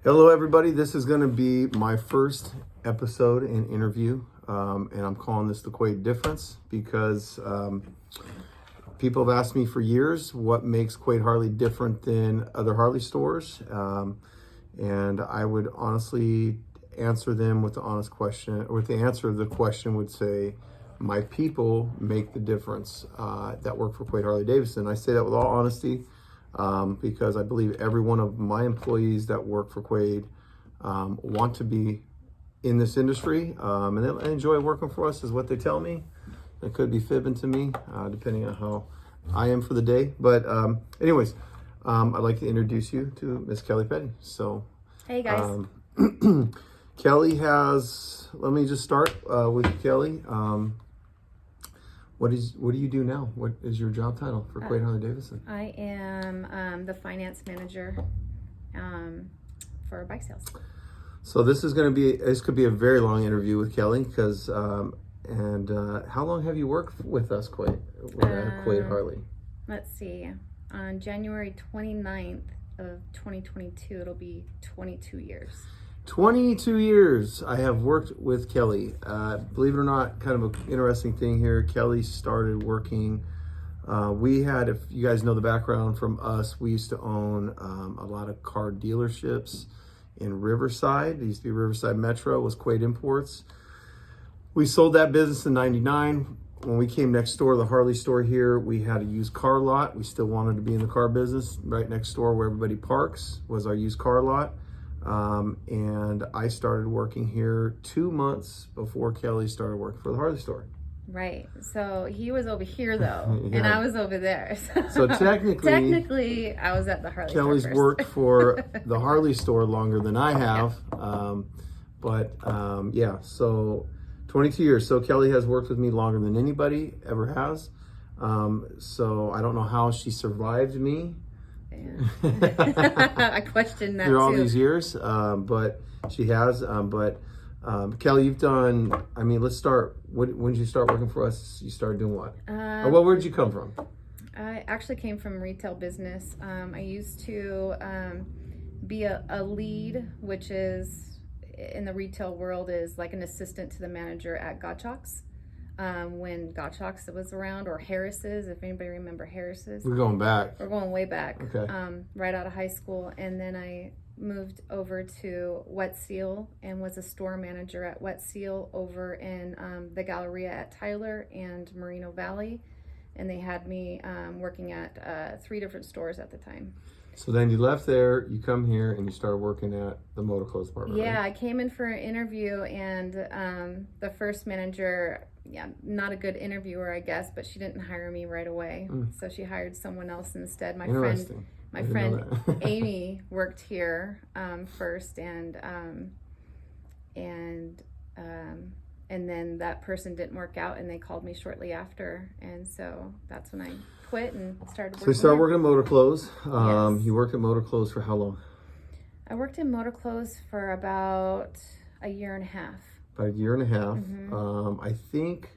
Hello, everybody. This is going to be my first episode and interview, and I'm calling this the Quaid Difference because people have asked me for years what makes Quaid Harley different than other Harley stores, and I would honestly answer them with the honest question, or with the answer of the question would say, my people make the difference that work for Quaid Harley-Davidson. I say that with all honesty. Because I believe every one of my employees that work for Quaid want to be in this industry, and they enjoy working for us is what they tell me. They could be fibbing to me, depending on how I am for the day. But anyways, I'd like to introduce you to Miss Kelly Pettey. So, hey guys. Kelly has, let me just start with Kelly. What do you do now? What is your job title for Quaid Harley-Davidson? I am the finance manager for bike sales. So this could be a very long interview with Kelly because, how long have you worked with us, Quaid Harley? Let's see, on January 29th of 2022, it'll be 22 years. 22 years I have worked with Kelly. Believe it or not, kind of an interesting thing here. Kelly started working. We had, if you guys know the background from us, we used to own a lot of car dealerships in Riverside. It used to be Riverside Metro, was Quaid Imports. We sold that business in '99. When we came next door, the Harley store here, we had a used car lot. We still wanted to be in the car business. Right next door where everybody parks was our used car lot. And I started working here 2 months before Kelly started working for the Harley store. Right. So he was over here though, yeah. And I was over there. So technically, I was at the Harley Kelly's store first. worked for the Harley store longer than I have. Yeah. So 22 years. So Kelly has worked with me longer than anybody ever has. So I don't know how she survived me. Yeah. I questioned that through all too. these years, but she has. Kelly, you've done. I mean, let's start. When did you start working for us? You started doing what? Where did you come from? I actually came from retail business. I used to be a lead, which is in the retail world is like an assistant to the manager at Gottschalk's. When Gottschalk's was around, or Harris's, if anybody remember Harris's. We're going back. We're going way back. Okay. Right out of high school, and then I moved over to Wet Seal and was a store manager at Wet Seal over in the Galleria at Tyler and Moreno Valley, and they had me working at 3 different stores at the time. So then you left there, you come here, and you started working at the motor clothes department. Yeah, right? I came in for an interview, and the first manager, not a good interviewer, I guess, but she didn't hire me right away. So she hired someone else instead. My friend Amy worked here first, and then that person didn't work out, and they called me shortly after, and so that's when I quit and started working. So you started working at motor clothes. Yes. You worked at motor clothes for how long? I worked in motor clothes for about a year and a half. About a year and a half. Mm-hmm. I think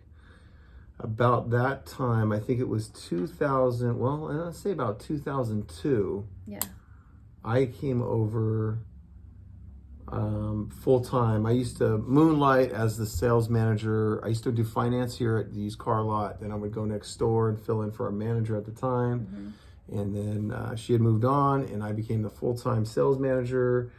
about that time, I think it was 2000, well, let's say about 2002. Yeah. I came over full time. I used to moonlight as the sales manager. I used to do finance here at the used car lot. Then I would go next door and fill in for our manager at the time. Mm-hmm. And then she had moved on, and I became the full-time sales manager.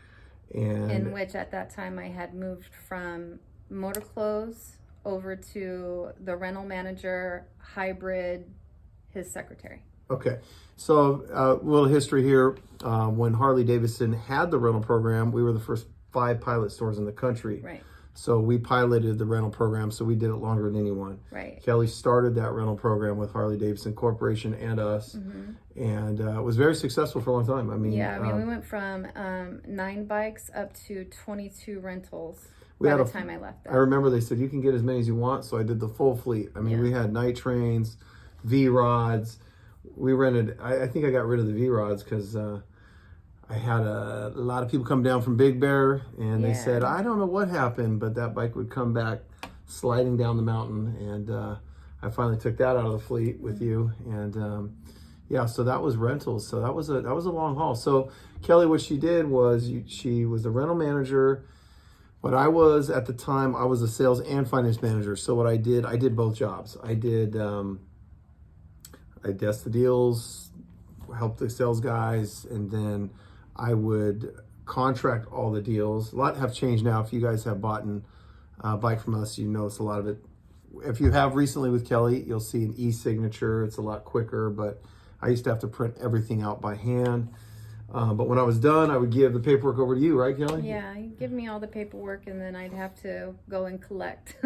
And in which at that time I had moved from motor clothes over to the rental manager, hybrid, his secretary. Okay, so a little history here. When Harley-Davidson had the rental program, we were the first 5 pilot stores in the country. Right. So we piloted the rental program, so we did it longer than anyone. Right. Kelly started that rental program with Harley-Davidson Corporation and us, and it was very successful for a long time. I mean, we went from 9 bikes up to 22 rentals by the time I left there. I remember they said, you can get as many as you want, so I did the full fleet. I mean, we had night trains, V-rods. We rented, I think I got rid of the V-rods because I had a lot of people come down from Big Bear, and they said, I don't know what happened, but that bike would come back sliding down the mountain, and I finally took that out of the fleet with you, and Yeah, so that was rentals. So that was a long haul. So Kelly, what she did was she was the rental manager. But I was at the time I was a sales and finance manager. So what I did both jobs. I desk the deals, help the sales guys, and then I would contract all the deals. A lot have changed now. If you guys have bought a bike from us, you notice a lot of it. If you have recently with Kelly, you'll see an e-signature. It's a lot quicker, but I used to have to print everything out by hand. But when I was done, I would give the paperwork over to you, right, Kelly? Yeah, you give me all the paperwork, and then I'd have to go and collect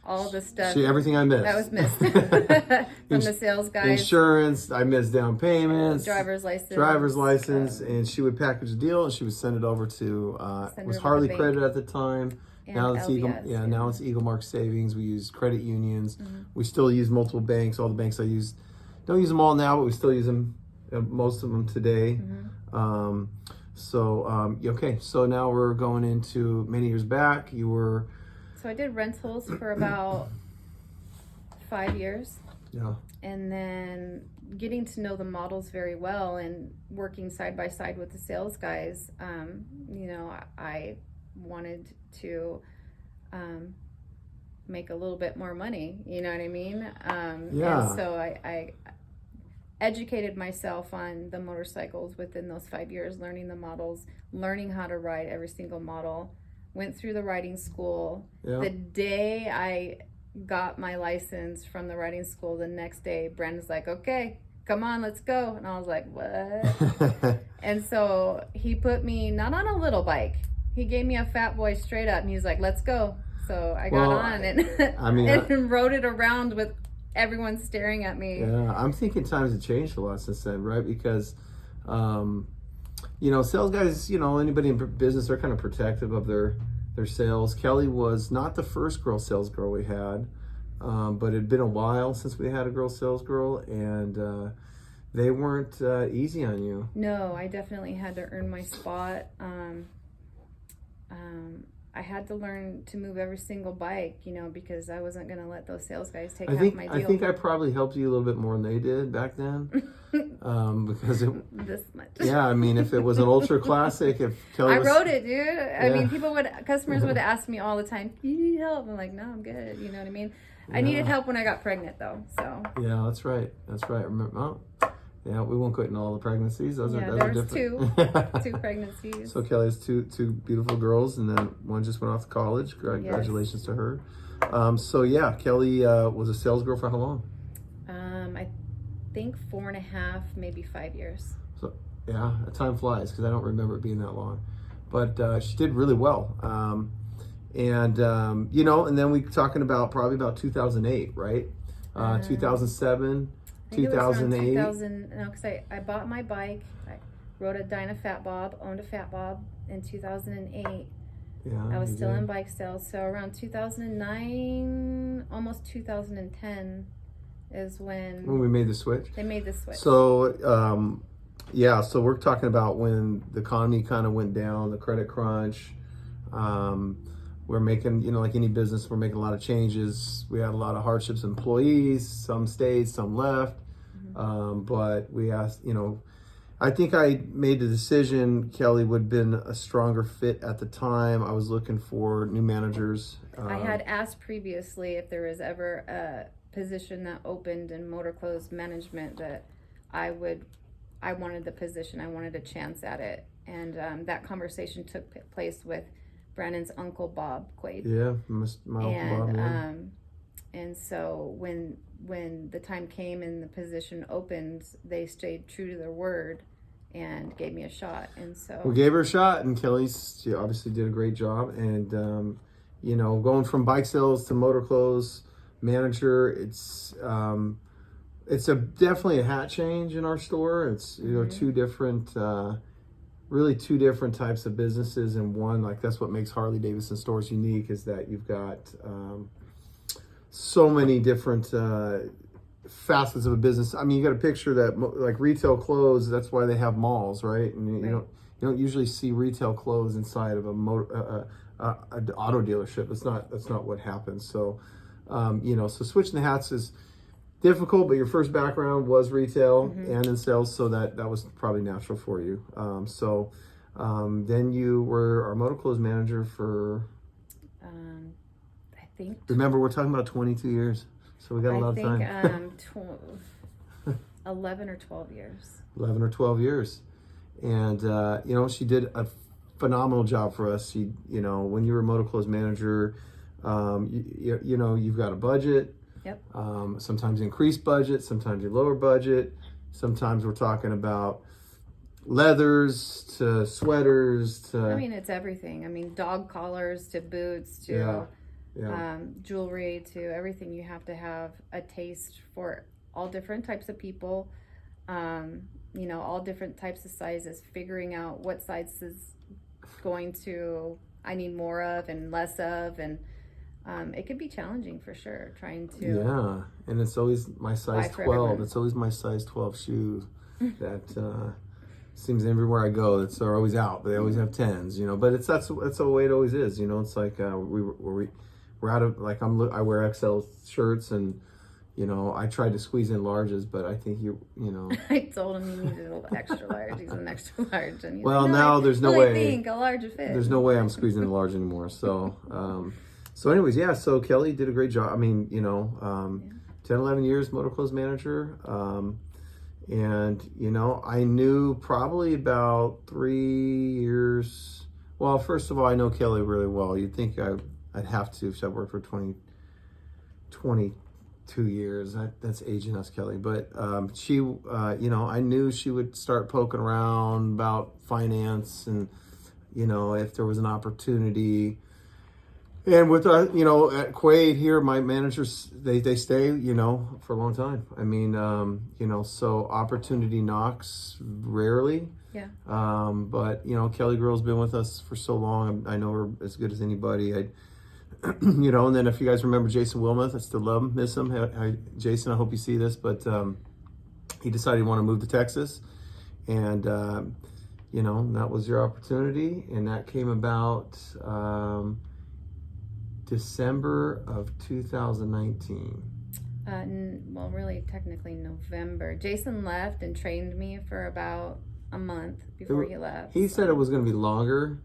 all the stuff. See, everything I missed. That was missed from the sales guys. Insurance, I missed down payments. Driver's license. And she would package the deal and she would send it over to, it was Harley Credit at the time. And Now it's LBS, now it's Eagle Mark Savings. We use credit unions. We still use multiple banks. All the banks I use, don't use them all now, but we still use them, most of them today. Okay, so now we're going into many years back. You were... So I did rentals for about 5 years. Yeah. And then getting to know the models very well and working side by side with the sales guys, I wanted to make a little bit more money, you know what I mean? Yeah. And so I educated myself on the motorcycles within those 5 years, learning the models, learning how to ride every single model, went through the riding school. Yeah. The day I got my license from the riding school, the next day Brandon's like, okay, come on, let's go. And I was like, what? And so he put me not on a little bike, he gave me a fat boy straight up, and he's like, let's go. So I got on and rode it around with everyone staring at me. Yeah, I'm thinking times have changed a lot since then, right? Because sales guys, anybody in business, they're kind of protective of their sales. Kelly was not the first girl sales girl we had, but it had been a while since we had a girl sales girl, and they weren't easy on you. No, I definitely had to earn my spot. I had to learn to move every single bike, because I wasn't going to let those sales guys take half my deal. I think I probably helped you a little bit more than they did back then. Because this much. Yeah, I mean, if it was an ultra classic, if Kelly rode it, dude. I mean, customers would ask me all the time, do you need help? I'm like, no, I'm good. You know what I mean? I needed help when I got pregnant, though. So. Yeah, that's right. Remember, yeah, we won't go into all the pregnancies. Those are different. two pregnancies. So Kelly has two beautiful girls, and then one just went off to college. Congratulations to her. Kelly was a sales girl for how long? I think 4.5, maybe 5 years. So time flies because I don't remember it being that long, but she did really well. And then we talking about probably about 2008, right? 2007. 2008. 2000, no, because I bought my bike. I rode a Dyna Fat Bob, owned a Fat Bob in 2008. Yeah, I was still in bike sales. So around 2009, almost 2010 is when we made the switch. They made the switch. So, so we're talking about when the economy kind of went down, the credit crunch. We're making, like any business, we're making a lot of changes. We had a lot of hardships, employees, some stayed, some left. But we asked, I think I made the decision Kelly would have been a stronger fit at the time. I was looking for new managers. I had asked previously if there was ever a position that opened in motor clothes management that I wanted the position. I wanted a chance at it. And that conversation took place with Brandon's uncle Bob Quaid. Yeah, my uncle Bob. Yeah. And so when the time came and the position opened, they stayed true to their word and gave me a shot. And so we gave her a shot, and she obviously did a great job. And going from bike sales to motor clothes manager, it's definitely a hat change in our store. It's two different. Really two different types of businesses in one. Like that's what makes Harley-Davidson stores unique, is that you've got so many different facets of a business. I mean, you got to picture that like retail clothes. That's why they have malls, right? And you don't usually see retail clothes inside of an auto dealership. That's not what happens. So so switching the hats is difficult, but your first background was retail and in sales, so that was probably natural for you. Then you were our motor clothes manager for, I think, remember, we're talking about 22 years, so we got a lot of time. 11 or 12 years. 11 or 12 years. And, she did a phenomenal job for us. She, when you were a motor clothes manager, you've got a budget. Yep. Sometimes increased budget, sometimes you lower budget. Sometimes we're talking about leathers to sweaters to... I mean, it's everything. I mean, dog collars to boots to jewelry to everything. You have to have a taste for all different types of people, all different types of sizes, figuring out what size is I need more of and less of, and it could be challenging for sure, trying to... Yeah, and it's always my size 12. It's always my size 12 shoes that seems everywhere I go, they're always out, but they always have 10s, but that's the way it always is, it's like we're out of, like, I wear XL shirts, and I tried to squeeze in larges, but I think I told him he needed an extra large. He's an extra large, and now there's no way. I think a large fit. There's no way I'm squeezing a large anymore. So, anyways, yeah. So Kelly did a great job. I mean, 10, 11 years motor clothes manager, and I knew probably about 3 years. Well, first of all, I know Kelly really well. You'd think I'd have to, if I worked for 22 years. That's aging us, Kelly. But she, I knew she would start poking around about finance, and if there was an opportunity. And with at Quaid here, my managers, they stay, for a long time. I mean, so opportunity knocks rarely. Yeah. But Kelly Girl's been with us for so long. I know her as good as anybody. And then if you guys remember Jason Wilmoth, I still love him, miss him. Jason, I hope you see this, but he decided he wanted to move to Texas, and that was your opportunity, and that came about December of 2019. Well, really, technically November. Jason left and trained me for about a month before he left. He said it was going to be longer,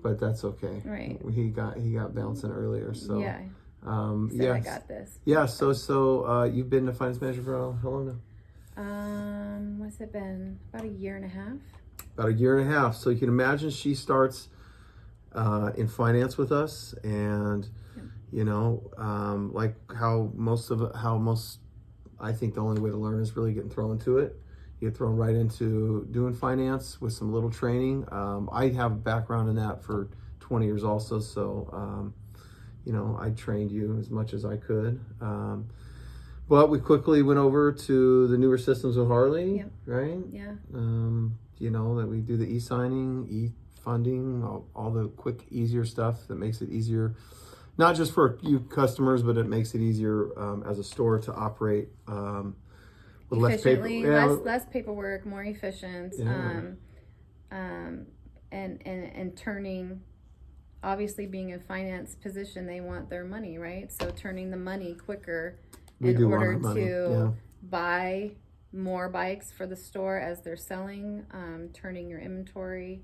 but that's okay. Right. He got bouncing earlier, so yeah. I got this. Yeah. So you've been a finance manager for how long now? What's it been? About a year and a half. About a year and a half. So you can imagine she starts in finance with us, and like how most, I think the only way to learn is really getting thrown into it. You get thrown right into doing finance with some little training. I have a background in that for 20 years also, so I trained you as much as I could. But we quickly went over to the newer systems with Harley, right? Yeah. That we do the e-signing, e-funding, all the quick, easier stuff that makes it easier, not just for you customers, but it makes it easier as a store to operate with efficiently, less paper, less paperwork, more efficient, and turning. Obviously, being in finance position, they want their money, right? So turning the money quicker in order to buy more bikes for the store as they're selling, turning your inventory,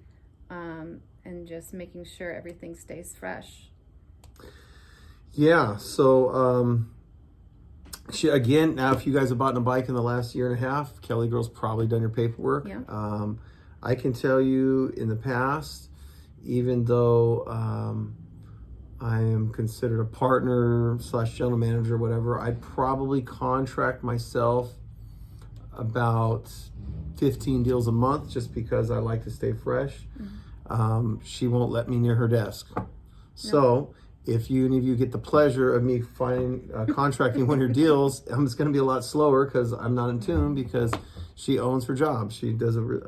and just making sure everything stays fresh. Yeah. So now, if you guys have bought a bike in the last year and a half, Kelly Girl's probably done your paperwork. Yeah. I can tell you in the past, even though I am considered a partner / general manager, whatever, I'd probably contract myself about 15 deals a month just because I like to stay fresh. Mm-hmm. She won't let me near her desk. No. So if any of you get the pleasure of me contracting one of your deals, it's going to be a lot slower because I'm not in tune, because she owns her job. She doesn't.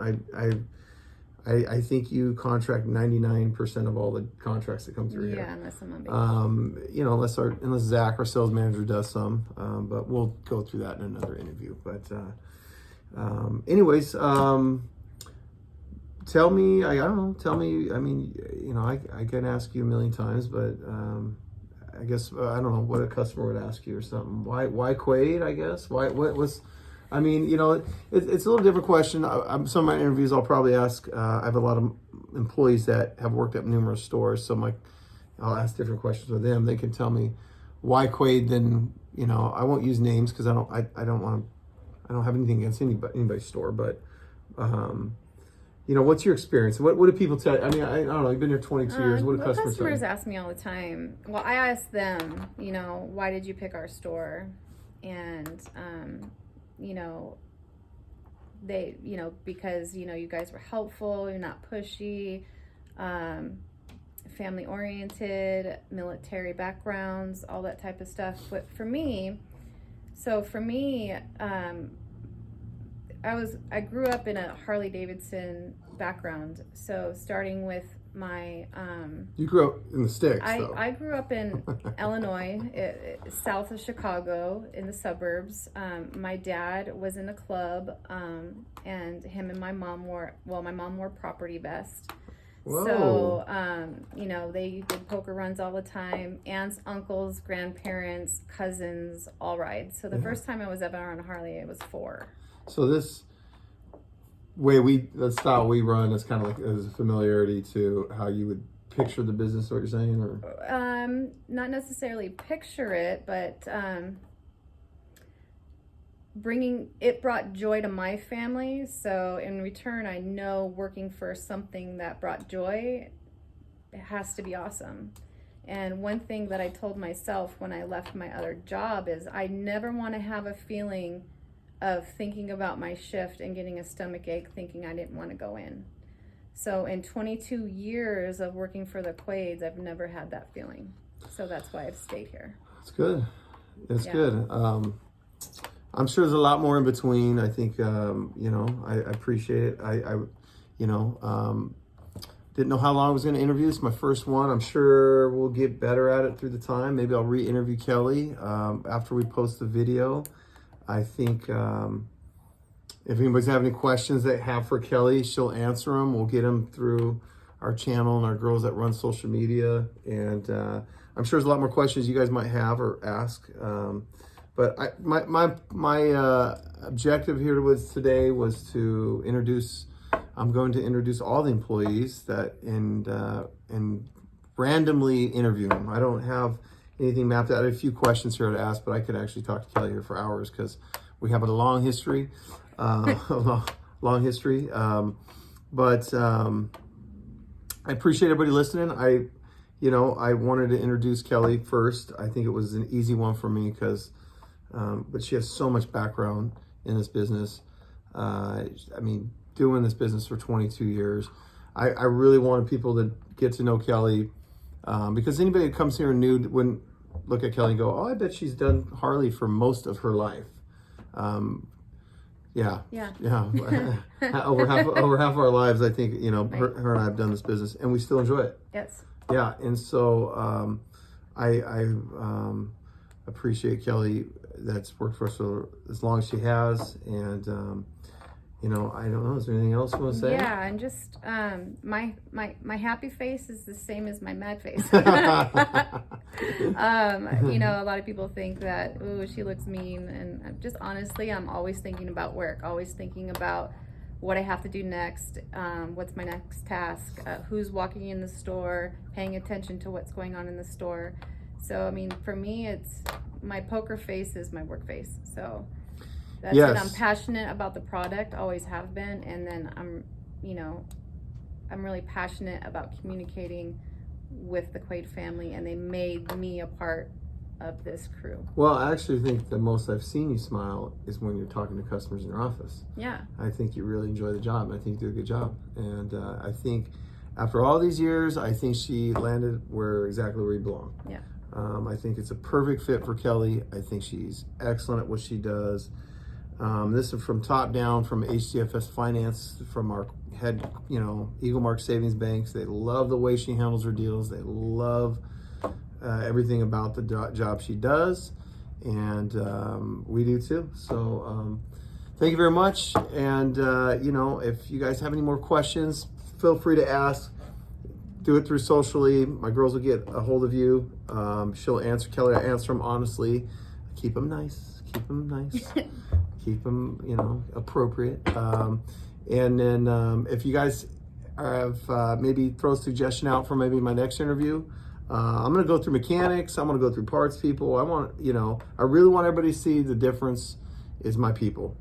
I think you contract 99% of all the contracts that come through here. Yeah, unless I'm on vacation. Unless Zach, our sales manager, does some. But we'll go through that in another interview. But anyways, tell me. I don't know. Tell me. I mean, I can ask you a million times, but I guess I don't know what a customer would ask you or something. Why Quaid? I guess what was. I mean, you know, it's a little different question. Some of my interviews I'll probably ask. I have a lot of employees that have worked at numerous stores, so I'll ask different questions with them. They can tell me why Quaid. Then you know, I won't use names because I don't want to. I don't have anything against anybody's store, but you know, what's your experience? What do people tell you? I mean, I don't know. You've been here 22 years. What do customers tell you? Customers ask me all the time. Well, I ask them, you know, why did you pick our store? And you know, they, you know, because, you know, you guys were helpful, you're not pushy, family oriented, military backgrounds, all that type of stuff. But for me, I grew up in a Harley-Davidson background. So starting with my you grew up in the sticks. I grew up in Illinois, south of Chicago, in the suburbs. My dad was in a club, and him and my mom wore property vest. Whoa. So, you know, they did poker runs all the time. Aunts, uncles, grandparents, cousins, all ride. So the first time I was ever on a Harley, I was 4. So this the style we run is kind of like as a familiarity to how you would picture the business, what you're saying, or not necessarily picture it, but it brought joy to my family. So in return, I know working for something that brought joy, it has to be awesome. And one thing that I told myself when I left my other job is I never want to have a feeling of thinking about my shift and getting a stomach ache thinking I didn't want to go in. So in 22 years of working for the Quaids, I've never had that feeling. So that's why I've stayed here. It's good. It's good. I'm sure there's a lot more in between. I think, you know, I appreciate it. I you know, didn't know how long I was going to interview. It's my first one. I'm sure we'll get better at it through the time. Maybe I'll re-interview Kelly after we post the video. I think if anybody's have any questions they have for Kelly, she'll answer them. We'll get them through our channel and our girls that run social media. And I'm sure there's a lot more questions you guys might have or ask. But my objective here today was to introduce. I'm going to introduce all the employees and randomly interview them. I don't have anything mapped out. I have a few questions here to ask, but I could actually talk to Kelly here for hours because we have a long history, long history. But I appreciate everybody listening. I wanted to introduce Kelly first. I think it was an easy one for me because, but she has so much background in this business. I mean, doing this business for 22 years. I really wanted people to get to know Kelly. Because anybody that comes here new wouldn't look at Kelly and go, "Oh, I bet she's done Harley for most of her life." Yeah. over half our lives, I think, you know, right. her and I have done this business, and we still enjoy it. Yes. Yeah, and so I appreciate Kelly that's worked for us for as long as she has, and you know, I don't know. Is there anything else you want to say? Yeah, and just my happy face is the same as my mad face. You know, a lot of people think that, ooh, she looks mean, and just honestly, I'm always thinking about work, always thinking about what I have to do next, what's my next task, who's walking in the store, paying attention to what's going on in the store. So, I mean, for me, it's my poker face is my work face. So. That's it. I'm passionate about the product, always have been, and then I'm really passionate about communicating with the Quaid family, and they made me a part of this crew. Well, I actually think the most I've seen you smile is when you're talking to customers in your office. Yeah. I think you really enjoy the job. I think you do a good job, and I think after all these years, I think she landed exactly where you belong. Yeah. I think it's a perfect fit for Kelly. I think she's excellent at what she does. This is from top down, from HDFS Finance, from our head, you know, Eagle Mark Savings Banks. They love the way she handles her deals. They love everything about the job she does, and we do too. So thank you very much. And you know, if you guys have any more questions, feel free to ask. do it through socially. My girls will get a hold of you. She'll answer. Kelly, I answer them honestly. Keep them nice. Keep them nice. Keep them, you know, appropriate. And then if you guys have maybe throw a suggestion out for maybe my next interview. I'm going to go through mechanics. I'm going to go through parts people. I want, you know, I really want everybody to see the difference is my people.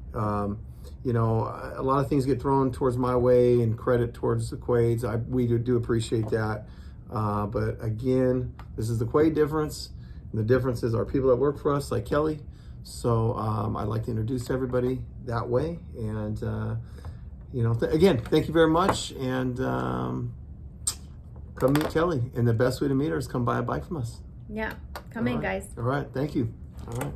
You know, a lot of things get thrown towards my way and credit towards the Quaids. We do appreciate that. But again, this is the Quaid difference. And the difference is our people that work for us, like Kelly. So I'd like to introduce everybody that way. And, you know, again, thank you very much. And come meet Kelly. And the best way to meet her is come buy a bike from us. Yeah, come in, guys. All right. Thank you. All right.